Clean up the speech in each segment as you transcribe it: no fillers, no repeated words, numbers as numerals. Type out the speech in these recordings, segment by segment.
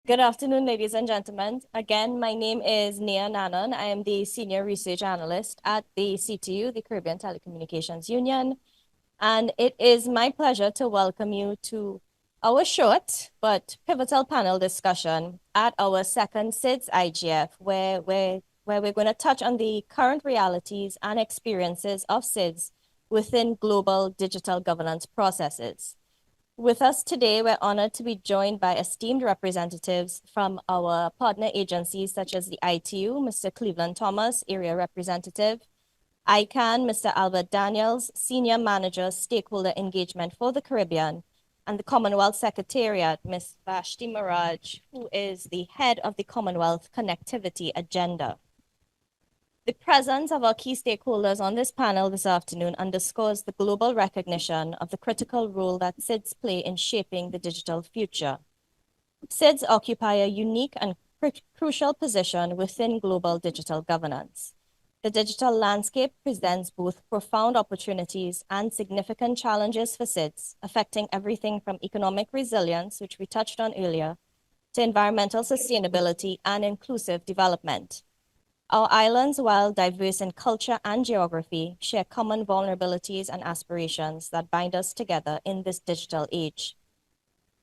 Good afternoon, ladies and gentlemen. Again, my name is Nia Nanan. I am the Senior Research Analyst at the CTU, the Caribbean Telecommunications Union. And it is my pleasure to welcome you to our short but pivotal panel discussion at our second SIDS IGF, where we're going to touch on the current realities and experiences of SIDS within global digital governance processes. With us today, we're honored to be joined by esteemed representatives from our partner agencies such as the ITU, Mr. Cleveland Thomas, Area Representative, ICANN, Mr. Albert Daniels, Senior Manager, Stakeholder Engagement for the Caribbean, and the Commonwealth Secretariat, Ms. Vashti Maharaj, who is the head of the Commonwealth Connectivity Agenda. The presence of our key stakeholders on this panel this afternoon underscores the global recognition of the critical role that SIDS play in shaping the digital future. SIDS occupy a unique and crucial position within global digital governance. The digital landscape presents both profound opportunities and significant challenges for SIDS, affecting everything from economic resilience, which we touched on earlier, to environmental sustainability and inclusive development. Our islands, while diverse in culture and geography, share common vulnerabilities and aspirations that bind us together in this digital age.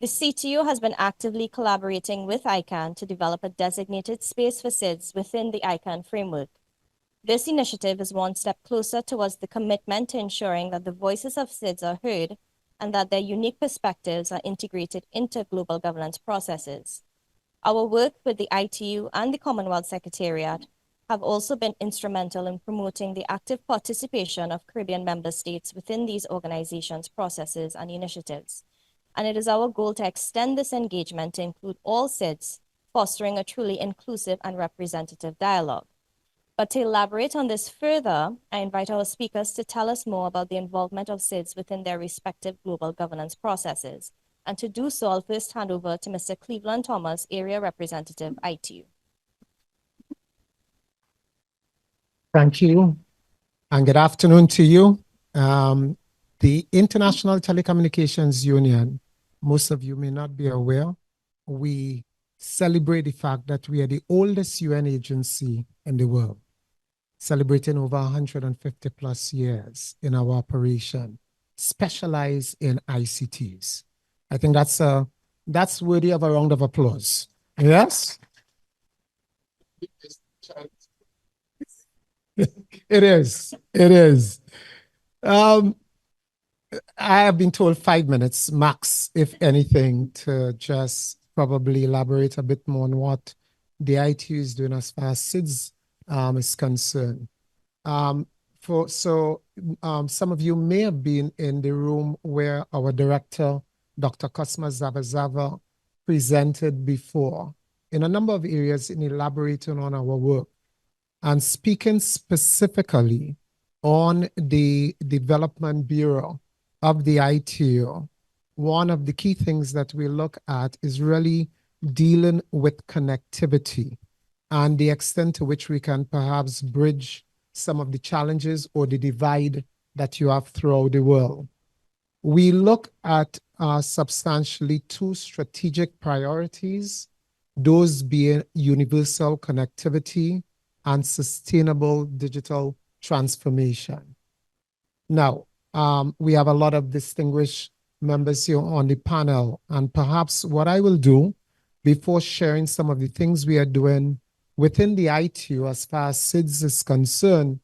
The CTU has been actively collaborating with ICANN to develop a designated space for SIDS within the ICANN framework. This initiative is one step closer towards the commitment to ensuring that the voices of SIDS are heard and that their unique perspectives are integrated into global governance processes. Our work with the ITU and the Commonwealth Secretariat have also been instrumental in promoting the active participation of Caribbean member states within these organizations' processes and initiatives. And it is our goal to extend this engagement to include all SIDS, fostering a truly inclusive and representative dialogue. But to elaborate on this further, I invite our speakers to tell us more about the involvement of SIDS within their respective global governance processes. And to do so, I'll first hand over to Mr. Cleveland Thomas, Area Representative, ITU. Thank you, and good afternoon to you. The International Telecommunications Union, most of you may not be aware, we celebrate the fact that we are the oldest UN agency in the world, celebrating over 150 plus years in our operation, specialized in ICTs. I think that's worthy of a round of applause. Yes? It is. I have been told 5 minutes max, if anything, to just probably elaborate a bit more on what the ITU is doing as far as SIDS is concerned. Some of you may have been in the room where our director, Dr. Cosma Zavazava, presented before in a number of areas in elaborating on our work. And speaking specifically on the Development Bureau of the ITU, one of the key things that we look at is really dealing with connectivity and the extent to which we can perhaps bridge some of the challenges or the divide that you have throughout the world. We look at substantially two strategic priorities, those being universal connectivity and sustainable digital transformation. Now, we have a lot of distinguished members here on the panel, and perhaps what I will do before sharing some of the things we are doing within the ITU as far as SIDS is concerned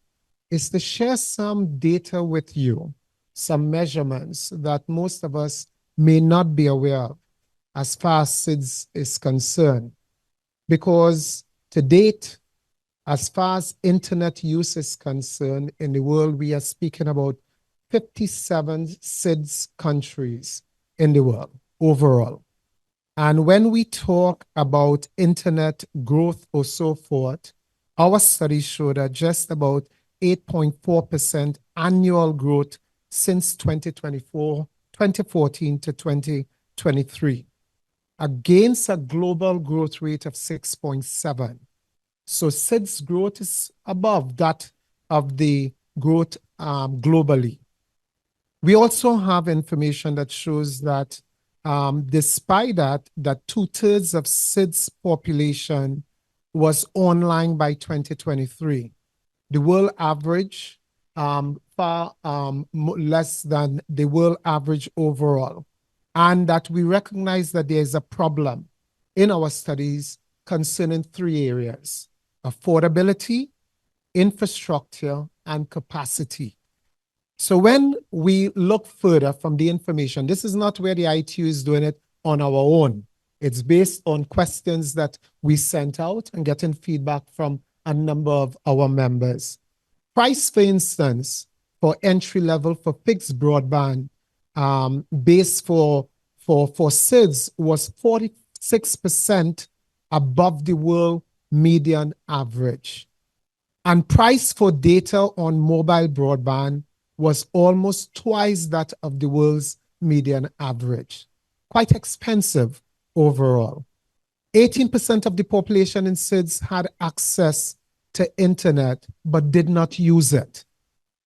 is to share some data with you, some measurements that most of us may not be aware of as far as SIDS is concerned. Because to date, as far as internet use is concerned in the world, we are speaking about 57 SIDS countries in the world overall. And when we talk about internet growth or so forth, our studies show that just about 8.4% annual growth since 2014 to 2023, against a global growth rate of 6.7%. So SIDS growth is above that of the growth globally. We also have information that shows that despite that 2/3 of SIDS population was online by 2023. The world average far less than the world average overall. And that we recognize that there is a problem in our studies concerning 3 areas: affordability, infrastructure, and capacity. So when we look further from the information, this is not where the ITU is doing it on our own. It's based on questions that we sent out and getting feedback from a number of our members. Price, for instance, for entry level for fixed broadband, base for SIDS was 46% above the world median average. And price for data on mobile broadband was almost twice that of the world's median average. Quite expensive overall. 18% of the population in SIDS had access to internet, but did not use it.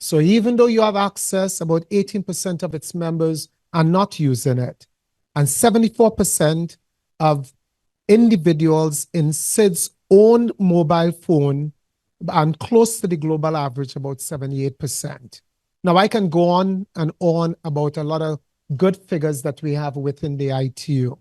So even though you have access, about 18% of its members are not using it. And 74% of individuals in SIDS own mobile phone, and close to the global average, about 78%. Now, I can go on and on about a lot of good figures that we have within the ITU.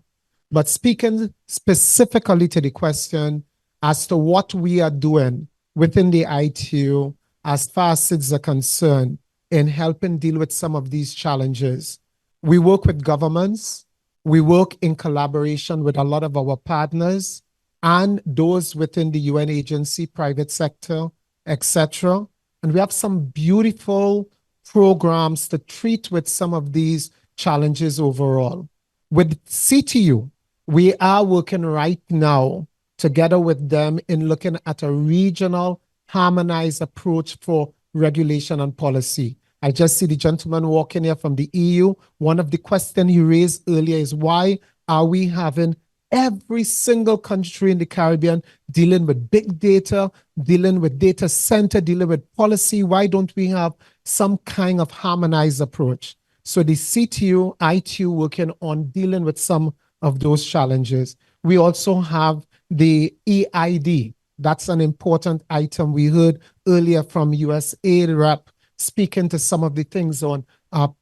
But speaking specifically to the question as to what we are doing within the ITU as far as SIDS are concerned in helping deal with some of these challenges, we work with governments, we work in collaboration with a lot of our partners and those within the UN agency, private sector, etc. And we have some beautiful programs to treat with some of these challenges overall. With CTU, we are working right now together with them in looking at a regional harmonized approach for regulation and policy. I just see the gentleman walking here from the EU. One of the questions he raised earlier is, why are we having every single country in the Caribbean dealing with big data, dealing with data center, dealing with policy? Why don't we have some kind of harmonized approach? So the CTU, ITU working on dealing with some of those challenges. We also have the EID. That's an important item. We heard earlier from USAID rep speaking to some of the things on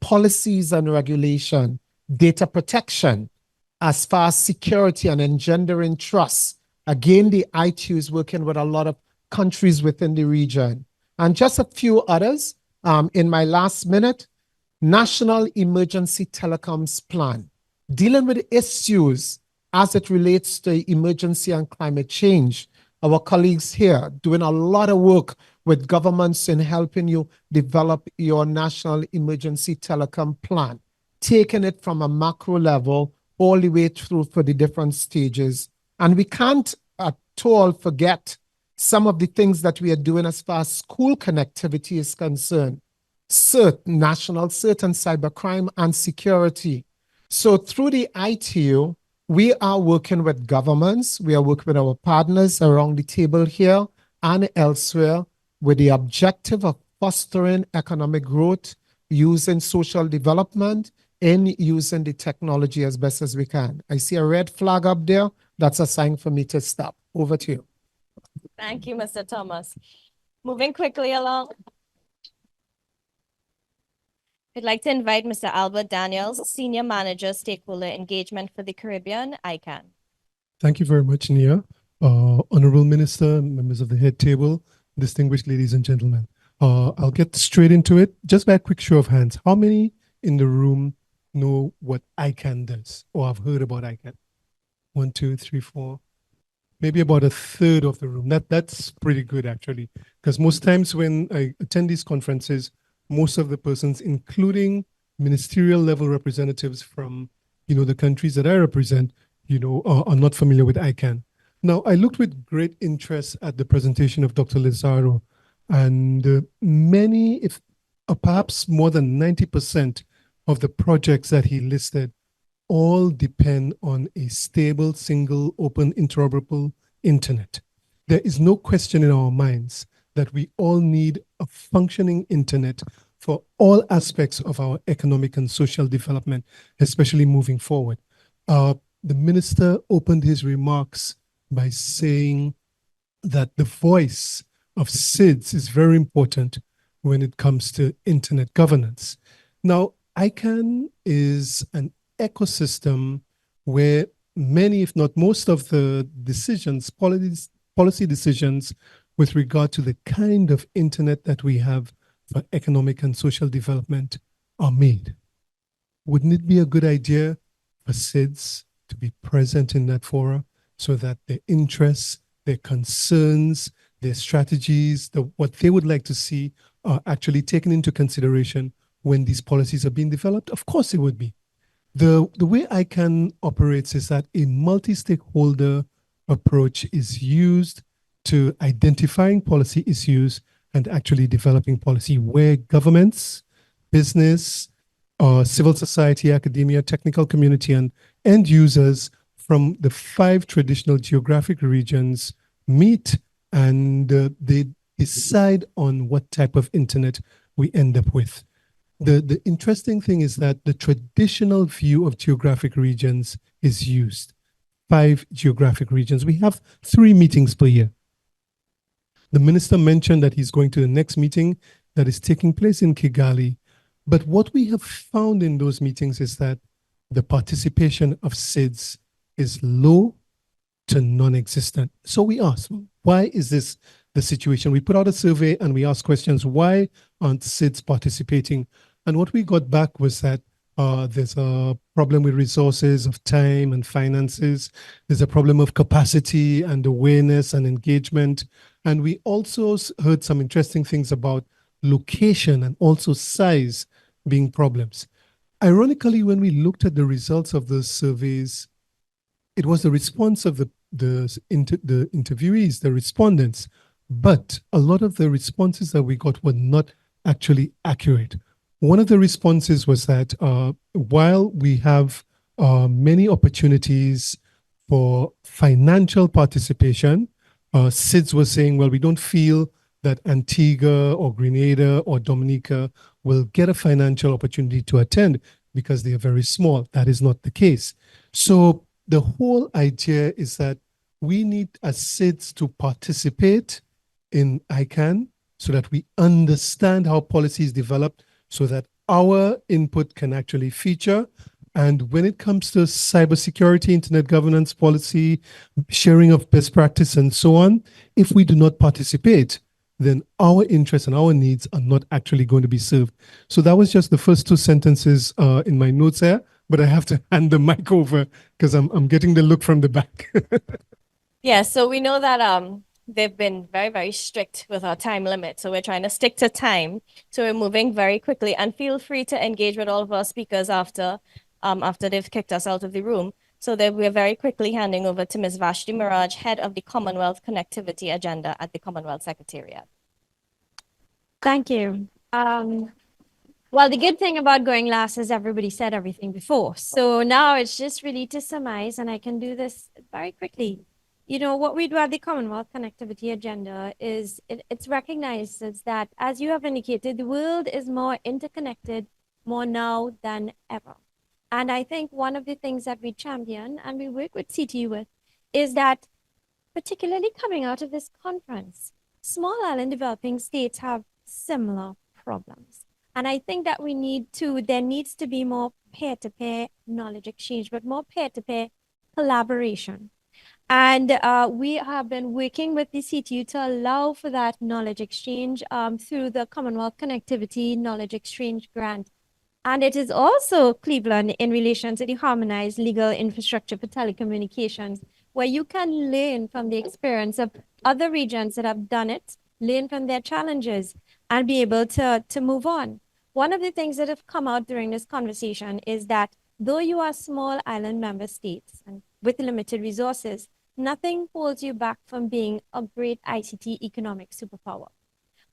policies and regulation, data protection, as far as security and engendering trust. Again, the ITU is working with a lot of countries within the region. And just a few others. In my last minute, National Emergency Telecoms Plan, dealing with issues as it relates to emergency and climate change. Our colleagues here doing a lot of work with governments in helping you develop your National Emergency Telecom Plan, taking it from a macro level all the way through for the different stages. And we can't at all forget some of the things that we are doing as far as school connectivity is concerned. CERT, National CERT and Cybercrime and Security. So through the ITU, we are working with governments, we are working with our partners around the table here and elsewhere with the objective of fostering economic growth, using social development, and using the technology as best as we can. I see a red flag up there. That's a sign for me to stop. Over to you. Thank you, Mr. Thomas. Moving quickly along. I'd like to invite Mr. Albert Daniels, Senior Manager, Stakeholder Engagement for the Caribbean, ICANN. Thank you very much, Nia. Honorable Minister, members of the head table, distinguished ladies and gentlemen. I'll get straight into it. Just by a quick show of hands, how many in the room know what ICANN does or have heard about ICANN? 1, 2, 3, 4. Maybe about a third of the room. That's pretty good, actually, because most times when I attend these conferences, most of the persons, including ministerial level representatives from, the countries that I represent, are not familiar with ICANN. Now, I looked with great interest at the presentation of Dr. Lizardo, and many, if perhaps more than 90% of the projects that he listed all depend on a stable, single, open, interoperable internet. There is no question in our minds that we all need a functioning internet for all aspects of our economic and social development, especially moving forward. The minister opened his remarks by saying that the voice of SIDS is very important when it comes to internet governance. Now, ICANN is an ecosystem where many, if not most of the decisions, policy decisions with regard to the kind of internet that we have for economic and social development are made. Wouldn't it be a good idea for SIDS to be present in that forum so that their interests, their concerns, their strategies, what they would like to see are actually taken into consideration when these policies are being developed? Of course it would be. The way ICANN operates is that a multi-stakeholder approach is used to identifying policy issues and actually developing policy where governments, business, civil society, academia, technical community, and end users from the 5 traditional geographic regions meet and they decide on what type of internet we end up with. The interesting thing is that the traditional view of geographic regions is used. 5 geographic regions. We have 3 meetings per year. The minister mentioned that he's going to the next meeting that is taking place in Kigali. But what we have found in those meetings is that the participation of SIDS is low to non-existent. So we asked, why is this the situation? We put out a survey and we asked questions, why aren't SIDS participating? And what we got back was that there's a problem with resources of time and finances. There's a problem of capacity and awareness and engagement. And we also heard some interesting things about location and also size being problems. Ironically, when we looked at the results of those surveys, it was the response of the interviewees, the respondents, but a lot of the responses that we got were not actually accurate. One of the responses was that while we have many opportunities for financial participation, SIDS was saying, well, we don't feel that Antigua or Grenada or Dominica will get a financial opportunity to attend because they are very small. That is not the case. So the whole idea is that we need as SIDS to participate in ICANN so that we understand how policy is developed so that our input can actually feature. And when it comes to cybersecurity, internet governance policy, sharing of best practice, and so on, if we do not participate, then our interests and our needs are not actually going to be served. So that was just the first 2 sentences in my notes there, but I have to hand the mic over because I'm getting the look from the back. Yeah, so we know that they've been very, very strict with our time limit. So we're trying to stick to time. So we're moving very quickly, and feel free to engage with all of our speakers after they've kicked us out of the room. So that we're very quickly handing over to Ms. Vashti Maharaj, head of the Commonwealth Connectivity Agenda at the Commonwealth Secretariat. Thank you. Well, the good thing about going last is everybody said everything before. So now it's just really to surmise, and I can do this very quickly. You know, what we do at the Commonwealth Connectivity Agenda is it's recognized as that, as you have indicated, the world is more interconnected more now than ever. And I think one of the things that we champion and we work with CTU with is that, particularly coming out of this conference, small island developing states have similar problems. And I think that there needs to be more peer-to-peer knowledge exchange, but more peer-to-peer collaboration. And we have been working with the CTU to allow for that knowledge exchange through the Commonwealth Connectivity Knowledge Exchange Grant. And it is also, Cleveland, in relation to the Harmonized Legal Infrastructure for Telecommunications, where you can learn from the experience of other regions that have done it, learn from their challenges, and be able to move on. One of the things that have come out during this conversation is that though you are small island member states and with limited resources, nothing holds you back from being a great ICT economic superpower.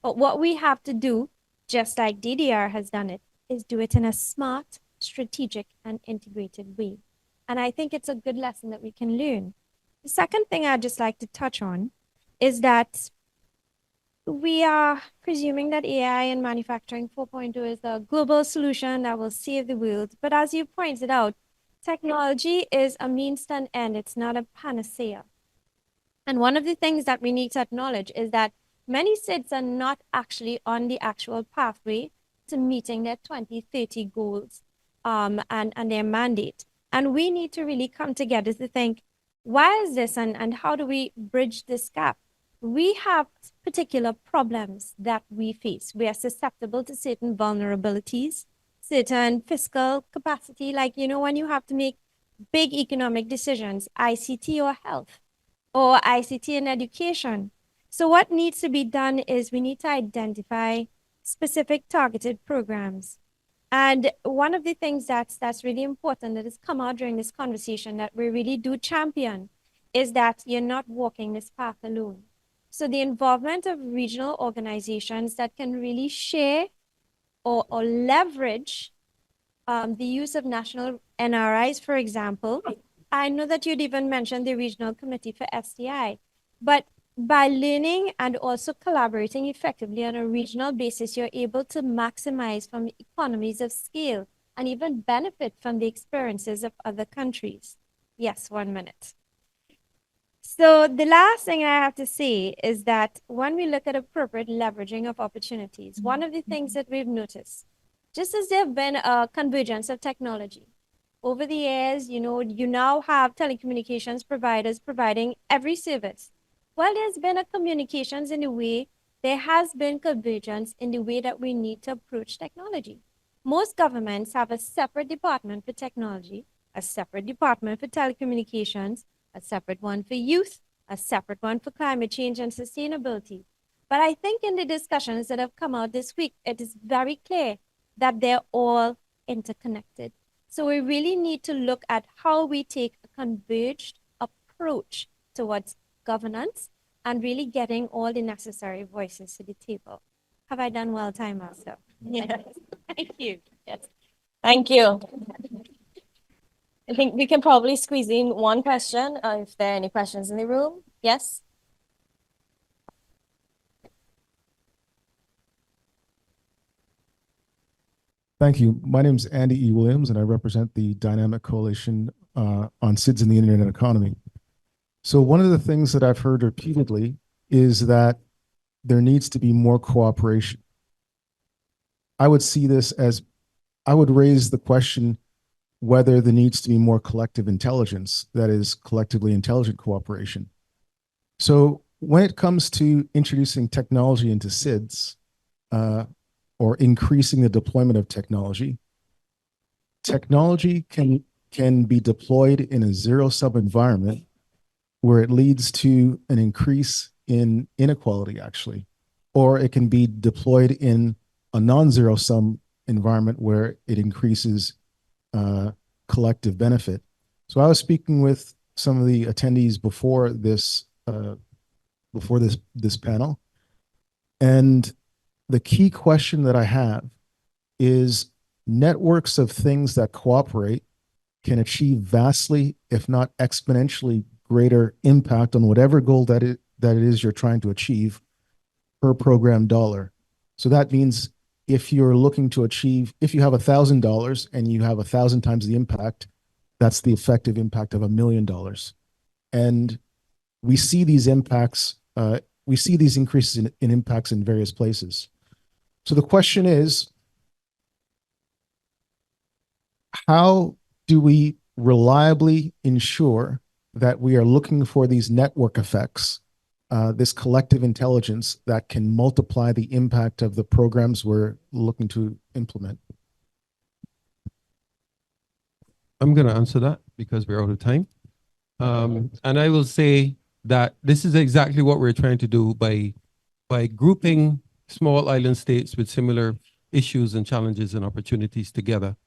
But what we have to do, just like DDR has done it, is do it in a smart, strategic, and integrated way. And I think it's a good lesson that we can learn. The second thing I'd just like to touch on is that we are presuming that AI and manufacturing 4.0 is a global solution that will save the world. But as you pointed out, technology is a means to an end. It's not a panacea. And one of the things that we need to acknowledge is that many SIDS are not actually on the actual pathway to meeting their 2030 goals and their mandate. And we need to really come together to think, why is this and how do we bridge this gap? We have particular problems that we face. We are susceptible to certain vulnerabilities, certain fiscal capacity, like, when you have to make big economic decisions, ICT or health, or ICT in education. So what needs to be done is we need to identify specific targeted programs. And one of the things that's really important that has come out during this conversation that we really do champion is that you're not walking this path alone. So the involvement of regional organizations that can really share or leverage the use of national NRIs, for example. I know that you'd even mentioned the Regional Committee for SDI, but by learning and also collaborating effectively on a regional basis, you're able to maximize from economies of scale and even benefit from the experiences of other countries. Yes, 1 minute. So the last thing I have to say is that when we look at appropriate leveraging of opportunities, one of the things that we've noticed, just as there have been a convergence of technology, over the years, you now have telecommunications providers providing every service. Well, there's been a communications in the way, there has been convergence in the way that we need to approach technology. Most governments have a separate department for technology, a separate department for telecommunications, a separate one for youth, a separate one for climate change and sustainability. But I think in the discussions that have come out this week, it is very clear that they're all interconnected. So we really need to look at how we take a converged approach towards governance and really getting all the necessary voices to the table. Have I done well, time also? Yes. Thank you. Yes. Thank you. I think we can probably squeeze in one question if there are any questions in the room. Yes? Thank you. My name is Andy E. Williams, and I represent the Dynamic Coalition on SIDS in the Internet Economy. So one of the things that I've heard repeatedly is that there needs to be more cooperation. I would see this as, I would raise the question whether there needs to be more collective intelligence, that is collectively intelligent cooperation. So when it comes to introducing technology into SIDS, or increasing the deployment of technology, technology can be deployed in a zero-sum environment where it leads to an increase in inequality, actually, or it can be deployed in a non-zero-sum environment where it increases collective benefit. So I was speaking with some of the attendees before this panel, and the key question that I have is networks of things that cooperate can achieve vastly, if not exponentially greater impact on whatever goal that it is you're trying to achieve per program dollar. So that means if you're looking to achieve, if you have $1,000 and you have 1,000 times the impact, that's the effective impact of $1 million. And we see these impacts, we see these increases in impacts in various places. So the question is, how do we reliably ensure that we are looking for these network effects, this collective intelligence that can multiply the impact of the programs we're looking to implement? I'm going to answer that because we're out of time. And I will say that this is exactly what we're trying to do by grouping small island states with similar issues and challenges and opportunities together.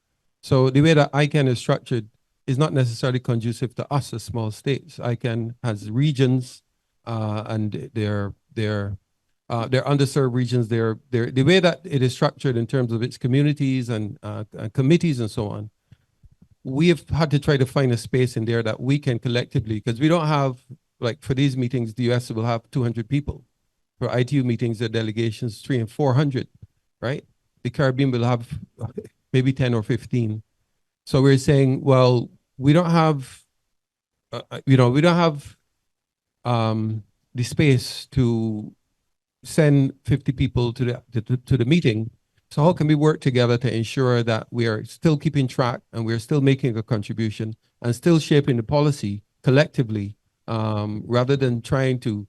So the way that ICANN is structured is not necessarily conducive to us as small states. ICANN has regions and they're underserved regions. The way that it is structured in terms of its communities and committees and so on, we have had to try to find a space in there that we can collectively, because we don't have, like for these meetings, the US will have 200 people. for ITU meetings, the delegations 300 and 400, right? The Caribbean will have maybe 10 or 15. So we're saying, well, we don't have, we don't have the space to send 50 people to the meeting. So how can we work together to ensure that we are still keeping track and we're still making a contribution and still shaping the policy collectively, rather than trying to,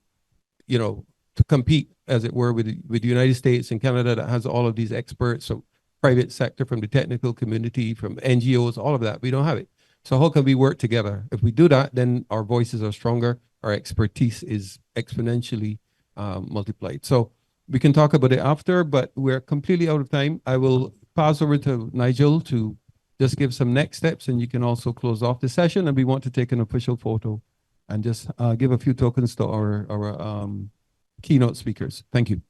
to compete, as it were, with the United States and Canada that has all of these experts from private sector, from the technical community, from NGOs, all of that. We don't have it. So how can we work together? If we do that, then our voices are stronger, our expertise is exponentially multiplied. So we can talk about it after, but we're completely out of time. I will pass over to Nigel to just give some next steps, and you can also close off the session. And we want to take an official photo and just give a few tokens to our keynote speakers. Thank you.